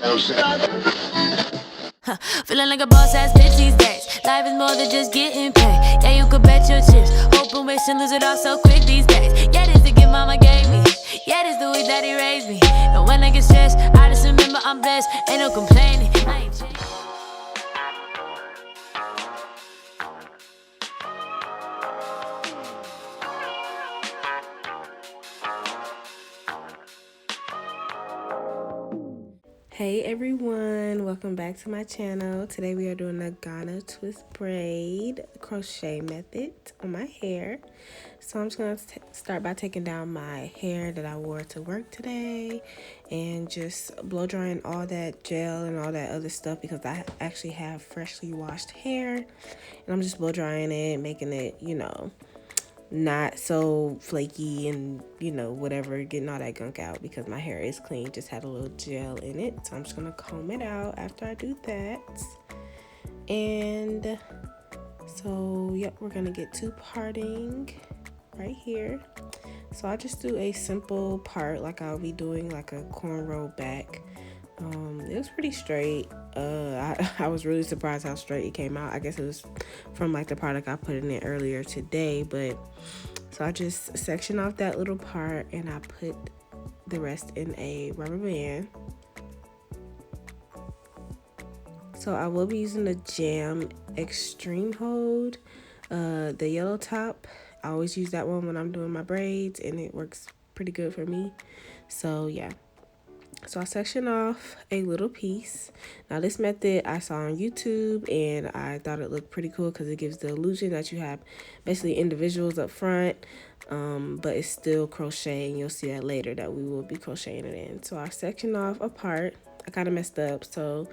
Feeling like a boss ass bitch these days. Life is more than just getting paid. Yeah, you could bet your chips. Hope and wish and lose it all so quick these days. Yeah, this the gift mama gave me. Yeah, this the way daddy raised me. And when I get stressed, I just remember I'm blessed. Ain't no complaining. I ain't changed. Hey everyone, welcome back to my channel. Today we are doing the Ghana twist braid crochet method on my hair. So I'm just going to start by taking down my hair that I wore to work today and just blow drying all that gel and all that other stuff because I actually have freshly washed hair, and I'm just blow drying it, making it, not so flaky and whatever, getting all that gunk out because my hair is clean, just had a little gel in it. So I'm just gonna comb it out after I do that. And so yep, we're gonna get to parting right here. So I'll just do a simple part like I'll be doing like a cornrow back. It was pretty straight. I was really surprised how straight it came out. I guess it was from like the product I put in it earlier today, but so I just section off that little part and I put the rest in a rubber band. So I will be using the Jam Extreme Hold, the yellow top. I always use that one when I'm doing my braids and it works pretty good for me. So yeah. So I section off a little piece. Now this method I saw on YouTube and I thought it looked pretty cool because it gives the illusion that you have basically individuals up front, but it's still crochet, and you'll see that later that we will be crocheting it in. So I sectioned off a part. I kind of messed up, so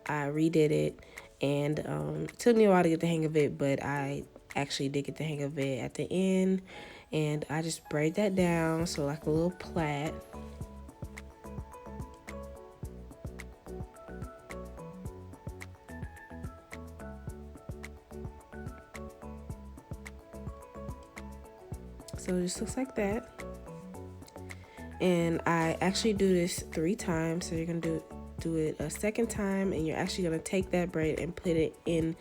I redid it, and it took me a while to get the hang of it, but I actually did get the hang of it at the end, and I just braid that down so like a little plait. So it just looks like that. And I actually do this 3 times. So you're gonna do it a second time, and you're actually gonna take that braid and put it in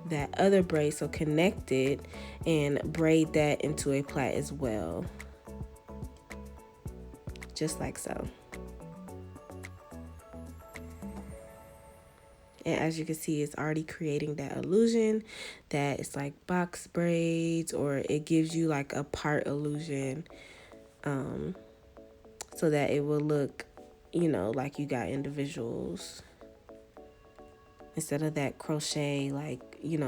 that other braid, so connect it and braid that into a plait as well. Just like so. And as you can see, it's already creating that illusion that it's like box braids, or it gives you like a part illusion, so that it will look, like you got individuals instead of that crochet, like,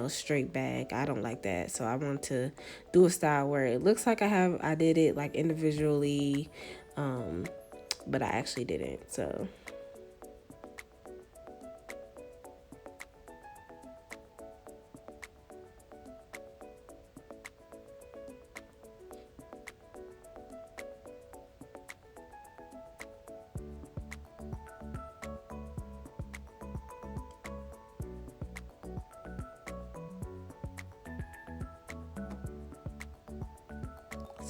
straight back. I don't like that. So I want to do a style where it looks like I did it like individually, but I actually didn't. So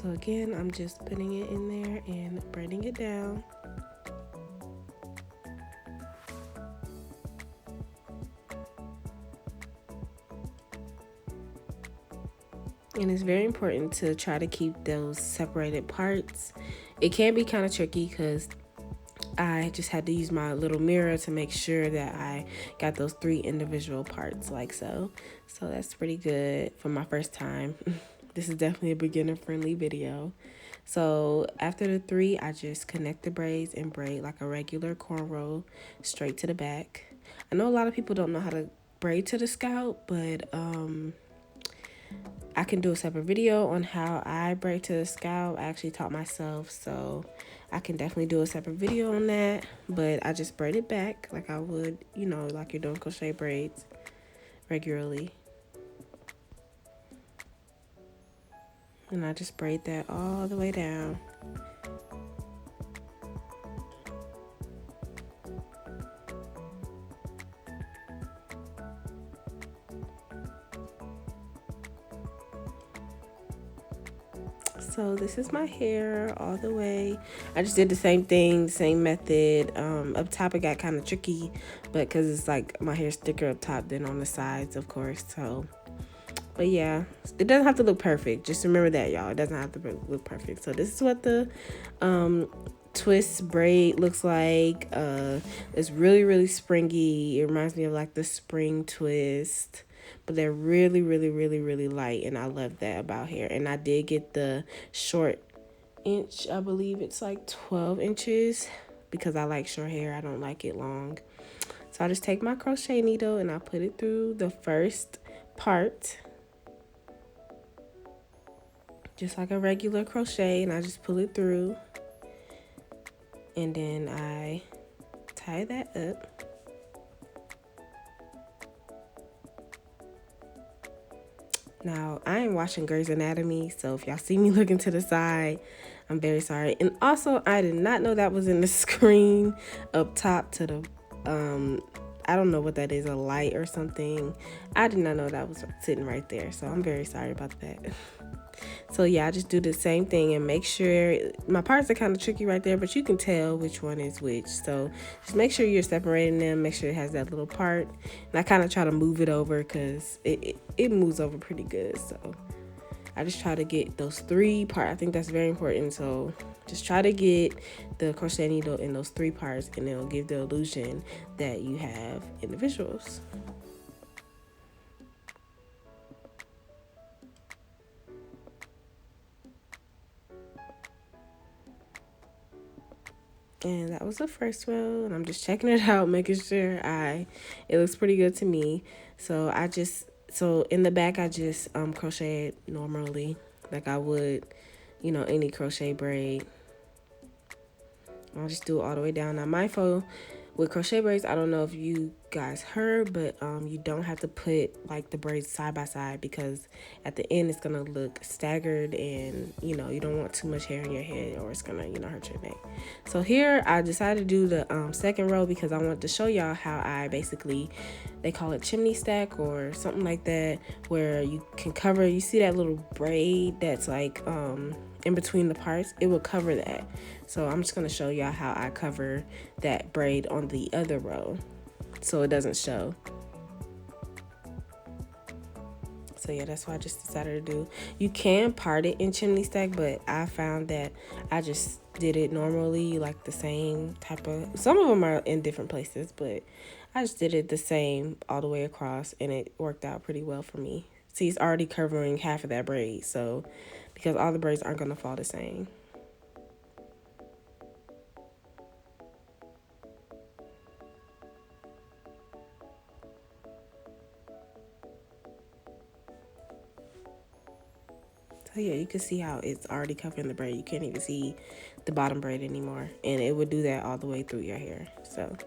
So again, I'm just putting it in there and braiding it down. And it's very important to try to keep those separated parts. It can be kind of tricky because I just had to use my little mirror to make sure that I got those 3 individual parts like so. So that's pretty good for my first time. This is definitely a beginner friendly video. So after the 3, I just connect the braids and braid like a regular cornrow straight to the back. I know a lot of people don't know how to braid to the scalp, but I can do a separate video on how I braid to the scalp. I actually taught myself, so I can definitely do a separate video on that. But I just braid it back like I would, like you're doing crochet braids regularly. And I just braid that all the way down. So this is my hair all the way. I just did the same thing, same method. Up top it got kind of tricky, but because it's like my hair's thicker up top than on the sides, of course. So, but yeah, it doesn't have to look perfect. Just remember that, y'all. It doesn't have to look perfect. So this is what the twist braid looks like. It's really springy. It reminds me of like the spring twist, but they're really light, and I love that about hair. And I did get the short inch. I believe it's like 12 inches because I like short hair. I don't like it long. So I just take my crochet needle and I put it through the first part, just like a regular crochet, and I just pull it through, and then I tie that up. Now, I ain't watching Grey's Anatomy, so if y'all see me looking to the side, I'm very sorry. And also, I did not know that was in the screen up top to the, I don't know what that is, a light or something. I did not know that was sitting right there, so I'm very sorry about that. So yeah, I just do the same thing and make sure, my parts are kind of tricky right there, but you can tell which one is which. So just make sure you're separating them, make sure it has that little part. And I kind of try to move it over because it moves over pretty good. So I just try to get those 3 parts. I think that's very important. So just try to get the crochet needle in those 3 parts, and it'll give the illusion that you have individuals. And that was the first row, and I'm just checking it out, making sure it looks pretty good to me. So in the back I just crocheted normally like I would, any crochet braid. I'll just do it all the way down. Now, mindful with crochet braids, I don't know if you guys heard, but you don't have to put like the braids side by side, because at the end it's gonna look staggered, and you don't want too much hair in your head, or it's gonna hurt your neck. So here I decided to do the second row because I want to show y'all how I basically, they call it chimney stack or something like that, where you can cover, you see that little braid that's like in between the parts, it will cover that. So I'm just going to show y'all how I cover that braid on the other row so it doesn't show. So yeah, that's what I just decided to do. You can part it in chimney stack, but I found that I just did it normally, like the same type of, some of them are in different places, but I just did it the same all the way across, and it worked out pretty well for me. See, it's already covering half of that braid, so because all the braids aren't going to fall the same. So yeah, you can see how it's already covering the braid. You can't even see the bottom braid anymore, and it would do that all the way through your hair. So,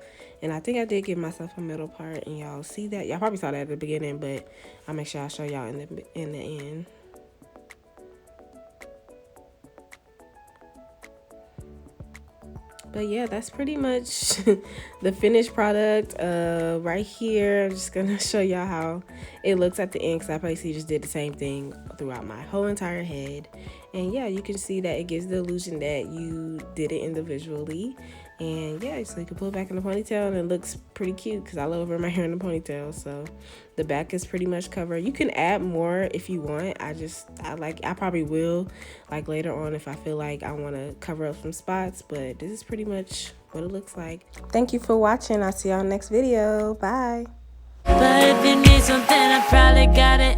and I think I did give myself a middle part, and y'all see that. Y'all probably saw that at the beginning, but I'll make sure I show y'all in the end. But yeah, that's pretty much the finished product. Right here, I'm just gonna show y'all how it looks at the end, because I basically just did the same thing throughout my whole entire head. And yeah, you can see that it gives the illusion that you did it individually. And yeah, so you can pull it back in the ponytail, and it looks pretty cute because I love wearing my hair in a ponytail. So the back is pretty much covered. You can add more if you want. I probably will, like later on, if I feel like I want to cover up some spots. But this is pretty much what it looks like. Thank you for watching. I'll see y'all next video. Bye. But if you need something, I probably got it.